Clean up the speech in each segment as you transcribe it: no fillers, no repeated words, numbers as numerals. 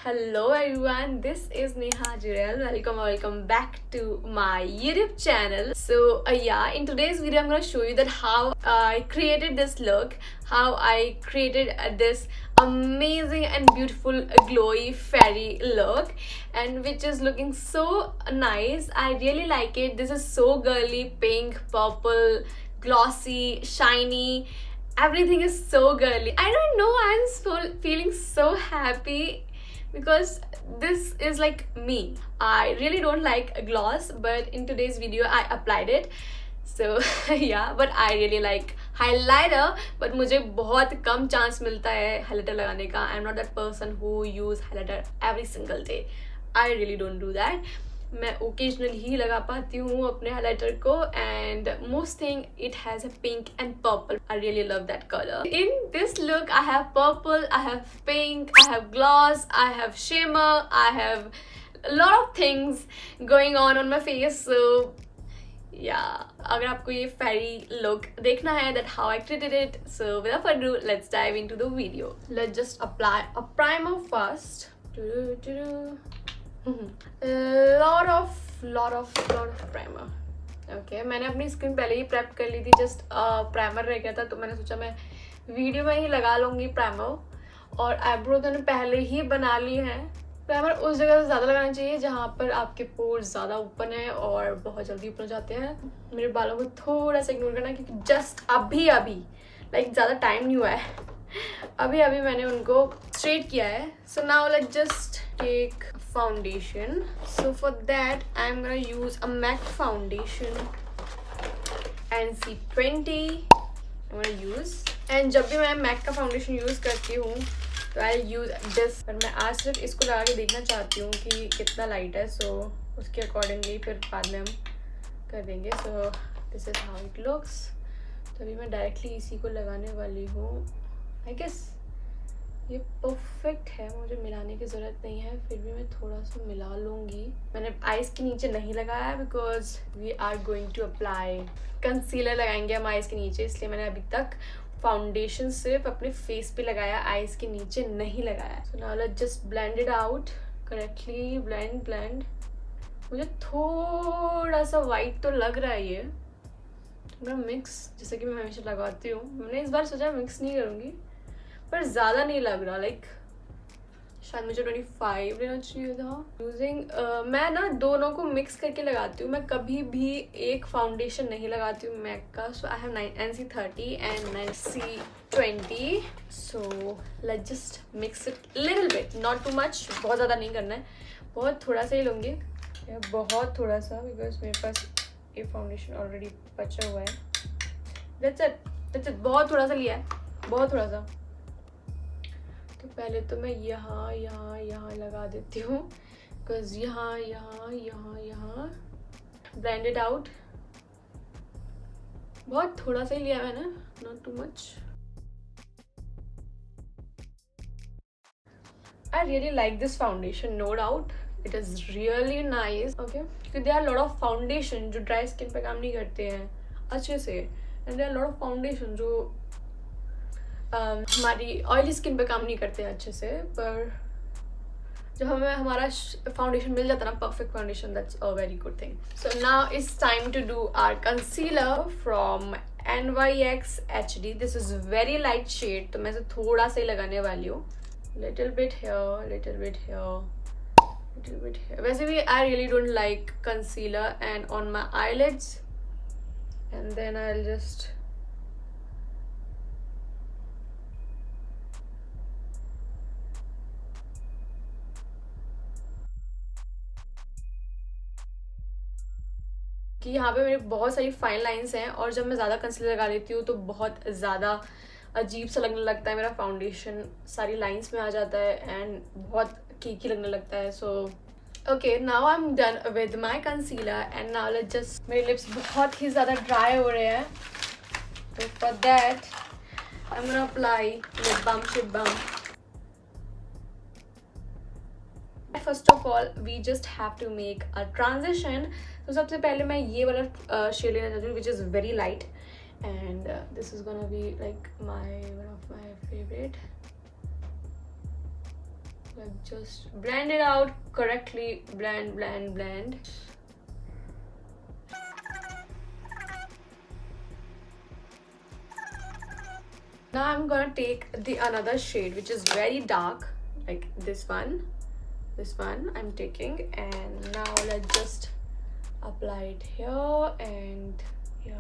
Hello everyone, this is Neha Jirel. Welcome back to my YouTube channel. So in today's video I'm going to show you that how I created this look, how I created this amazing and beautiful glowy fairy look, and which is looking so nice. I really like it. This is so girly, pink, purple, glossy, shiny. Everything is so girly. I don't know, I'm so feeling so happy because this is like me. I really don't like gloss, but in today's video I applied it. So but I really like highlighter, but मुझे बहुत कम chance मिलता है highlighter लगाने का. I'm not that person who use highlighter every single day. I really don't do that. मैं occasionally ही लगा पाती हूँ अपने highlighter को, and most thing it has a pink and purple. I really love that color. In this look I have purple, I have pink, I have gloss, I have shimmer, I have a lot of things going on my face. So अगर आपको ये fairy look देखना है, that how I created it, so without further ado, let's dive into the video. Let's just apply a primer first. lot of primer. Okay, मैंने अपनी skin पहले ही prep कर ली थी, जस्ट प्राइमर रह गया था, तो मैंने सोचा मैं वीडियो में ही लगा लूँगी प्राइमर. और आईब्रो तो मैंने पहले ही बना ली है. प्राइमर उस जगह से ज़्यादा लगाना चाहिए जहाँ पर आपके पोर्स ज़्यादा ओपन है और बहुत जल्दी ओपन हो जाते हैं. मेरे बालों को थोड़ा सा इग्नोर करना, क्योंकि जस्ट अभी लाइक ज़्यादा टाइम नहीं हुआ है, अभी मैंने उनको स्ट्रेट किया है. So now let's just take foundation. So for that I'm gonna use a MAC foundation NC20 I'm gonna use. and जब भी मैं MAC का foundation use करती हूँ तो I'll use this, पर मैं आज सिर्फ इसको लगा के देखना चाहती हूँ कि कितना लाइट है. सो उसके अकॉर्डिंगली फिर बाद में हम कर देंगे. So this is how it looks. तो अभी मैं डायरेक्टली इसी को लगाने वाली हूँ. आई गेस ये परफेक्ट है, मुझे मिलाने की ज़रूरत नहीं है, फिर भी मैं थोड़ा सा मिला लूँगी. मैंने आइज़ के नीचे नहीं लगाया है because we are going to apply concealer लगाएंगे हम आइज़ के नीचे, इसलिए मैंने अभी तक फाउंडेशन सिर्फ अपने फेस पे लगाया, आइज़ के नीचे नहीं लगाया. सो now let's just blend it out correctly. Blend. मुझे थोड़ा सा वाइट तो लग रहा है. ये मैं मिक्स जैसे कि मैं हमेशा लगाती हूँ, मैंने इस बार सोचा मिक्स नहीं करूँगी, पर ज़्यादा नहीं लग रहा. लाइक शायद मुझे 25 लेना चाहिए था. यूजिंग मैं ना दोनों को मिक्स करके लगाती हूँ, मैं कभी भी एक फाउंडेशन नहीं लगाती हूँ मैक का. So I have NC30 and NC20. So let's just mix it little bit, not too much, बहुत ज़्यादा नहीं करना है, बहुत थोड़ा सा ही लूँगी, बहुत थोड़ा सा, बिकॉज मेरे पास ये फाउंडेशन ऑलरेडी बचा हुआ है. दैट्स इट, बहुत थोड़ा सा लिया है, बहुत थोड़ा सा. तो पहले तो मैं यहाँ लगा देती हूँ, बिकॉज यहाँ ब्लेंड इट आउट. बहुत थोड़ा सा ही लिया मैंने, not too much. I really like this foundation, no doubt it is really nice. Okay, क्योंकि there are lot of foundation जो ड्राई स्किन पे काम नहीं करते हैं अच्छे से, and there are lot of foundation जो हमारी ऑयली स्किन पे काम नहीं करते हैं अच्छे से. पर जब हमें हमारा फाउंडेशन मिल जाता है ना, perfect foundation, that's a very good thing. So now it's time to do our concealer from NYX HD. This is very light shade, तो मैं इसे थोड़ा सा ही लगाने वाली हूँ. Little bit here, little bit here. वैसे भी I really don't like concealer and on my eyelids, and then I will just कि यहाँ पे मेरे बहुत सारी फाइन लाइंस हैं, और जब मैं ज़्यादा कंसीलर लगा लेती हूँ तो बहुत ज़्यादा अजीब सा लगने लगता है मेरा फाउंडेशन, सारी लाइंस में आ जाता है एंड बहुत कीकी लगने लगता है. So okay, now I am done with my concealer and now let's just, मेरे लिप्स बहुत ही ज़्यादा ड्राई हो रहे हैं, तो for that I am gonna apply lip balm. First of all we just have to make a transition. तो सबसे पहले मैं ये वाला शेड लेना चाहती हूँ, which is very light, and this is gonna be like one of my favourite. Let's just blend it out correctly. Blend, blend, blend. Now I'm gonna take the another shade which is very dark, like this one. This one I'm taking, and now let's just apply it here and here.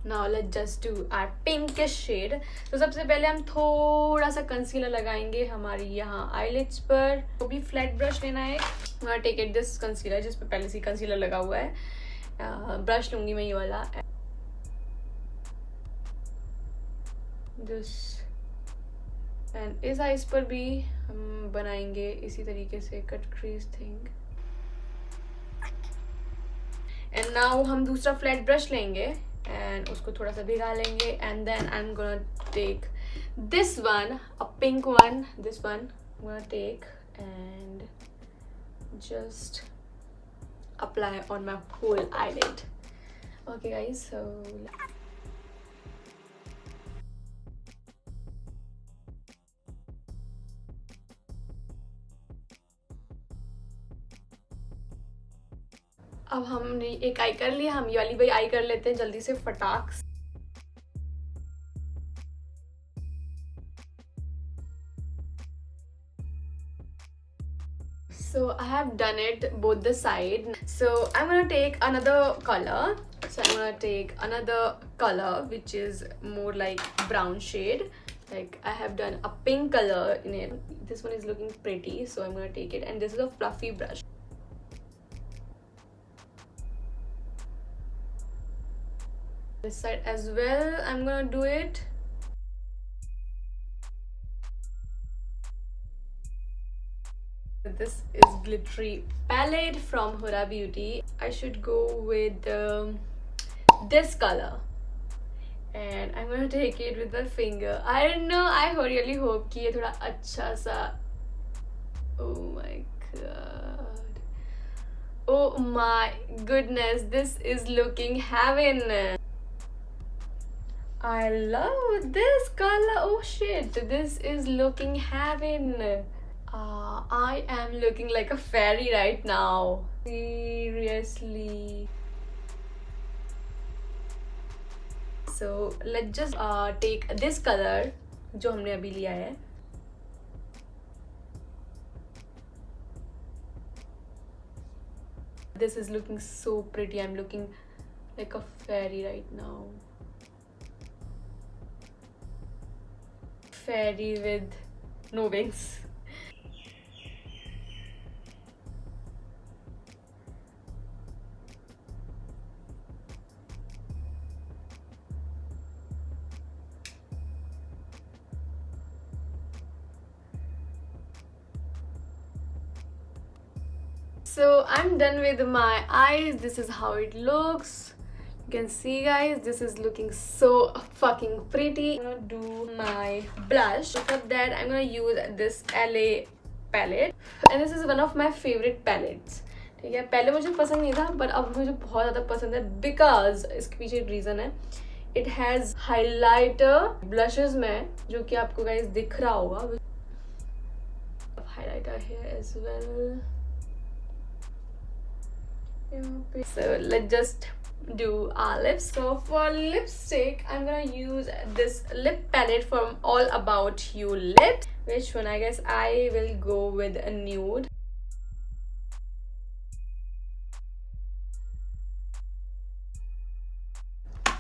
Now let's just do our pinkish shade. तो सबसे पहले हम थोड़ा सा concealer लगाएंगे हमारी यहाँ eyelids पर. तो भी फ्लैट ब्रश लेना है. I'm gonna take it this concealer जिस पे पहले से कंसीलर लगा हुआ है. ब्रश लूंगी मैं ये वाला. This and इस आइज पर भी हम बनाएंगे इसी तरीके से cut crease thing. And now हम दूसरा फ्लैट ब्रश लेंगे and उसको थोड़ा सा भिगा लेंगे, and then I'm gonna take this one, a pink one. This one I'm gonna take and just apply on my whole eyelid. Okay guys, so अब हमने एक आई कर लिया. हम ये वाली भी आई कर लेते हैं जल्दी से फटाक. So I have done it both the side. So I'm gonna take another color. So I'm gonna take another color which is more like brown shade. Like I have done a pink color in it. This one is looking pretty, so I'm gonna take it, and this is a fluffy brush. This side as well I'm gonna do it. This is glittery palette from Huda Beauty. I should go with this color, and I'm gonna take it with my finger. I don't know, I really hope कि ये थोड़ा अच्छा सा. Oh my god, oh my goodness, this is looking heaven. I love this color. Oh shit, this is looking heaven. I am looking like a fairy right now. Seriously. So let's just take this color जो हमने अभी लिया है. This is looking so pretty. I'm looking like a fairy right now. Fairy with no wings. So I'm done with my eyes. This is how it looks. You can see guys, this is looking so fucking pretty. I'm gonna do my blush. For that I'm gonna use this LA palette, and this is one of my favorite palettes. ठीक है, पहले मुझे पसंद नहीं था but अब मुझे बहुत ज़्यादा पसंद है because इसके पीछे एक reason है. It has highlighter blushes में जो कि आपको guys दिख रहा होगा. Highlighter here as well. So let's just do our lips. So for lipstick I'm gonna use this lip palette from All About You Lips. Which one? I guess I will go with a nude.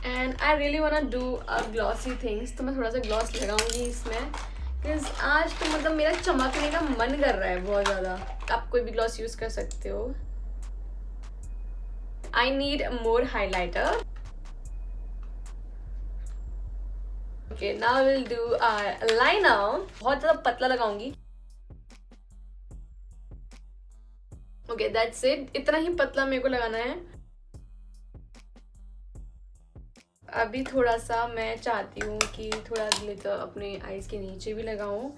And I really wanna do a glossy things, तो मैं थोड़ा सा gloss लगाऊंगी इसमें because आज तो मतलब मेरा चमकने का मन कर रहा है बहुत ज़्यादा. आप कोई भी gloss use कर सकते हो. I need more highlighter. Okay, now we'll do our liner. बहुत ज़्यादा पतला लगाऊंगी. Okay, that's it. इतना ही पतला मेरे को लगाना है. अभी थोड़ा सा मैं चाहती हूँ कि थोड़ा ग्लिटर अपने आईज के नीचे भी लगाऊं.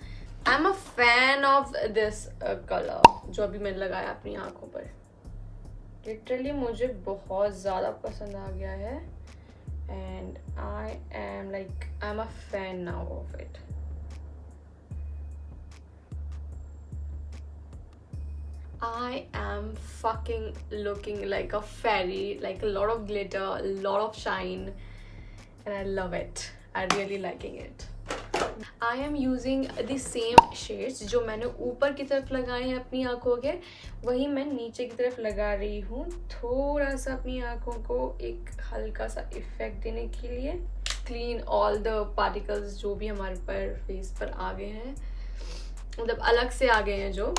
I'm a fan of this color जो अभी मैंने लगाया अपनी आँखों पर. लिटरली मुझे बहुत ज़्यादा पसंद आ गया है and I am a fan now of it. I am fucking looking like a fairy, like a lot of glitter, a lot of shine, and I love it. I really liking it. I am using the same shades जो मैंने ऊपर की तरफ लगाए हैं अपनी आँखों के, वही मैं नीचे की तरफ लगा रही हूँ थोड़ा सा अपनी आँखों को एक हल्का सा इफेक्ट देने के लिए. क्लीन ऑल द पार्टिकल्स जो भी हमारे पर फेस पर आ गए हैं, मतलब अलग से आ गए हैं. जो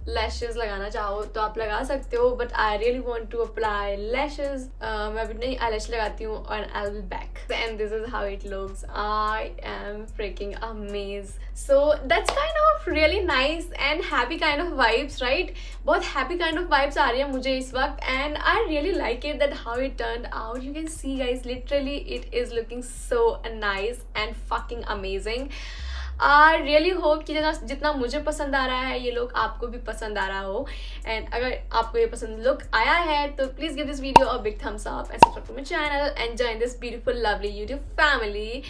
लैशेस लगाना चाहो तो आप लगा सकते हो, but I really want to apply lashes. मैं अभी नहीं आई लैश लगाती हूँ और I will back and this is how it looks. I am freaking amaze. So that's kind of really nice and happy kind of vibes, right? बहुत happy kind of vibes आ रही है मुझे इस वक्त and I really like it that how it turned out. You can see guys, literally it is looking so nice and fucking amazing. I really hope कि जितना मुझे पसंद आ रहा है ये लुक आपको भी पसंद आ रहा हो. एंड अगर आपको ये पसंद लुक आया है तो please give this video a big thumbs up and subscribe to my channel and join this beautiful lovely YouTube family.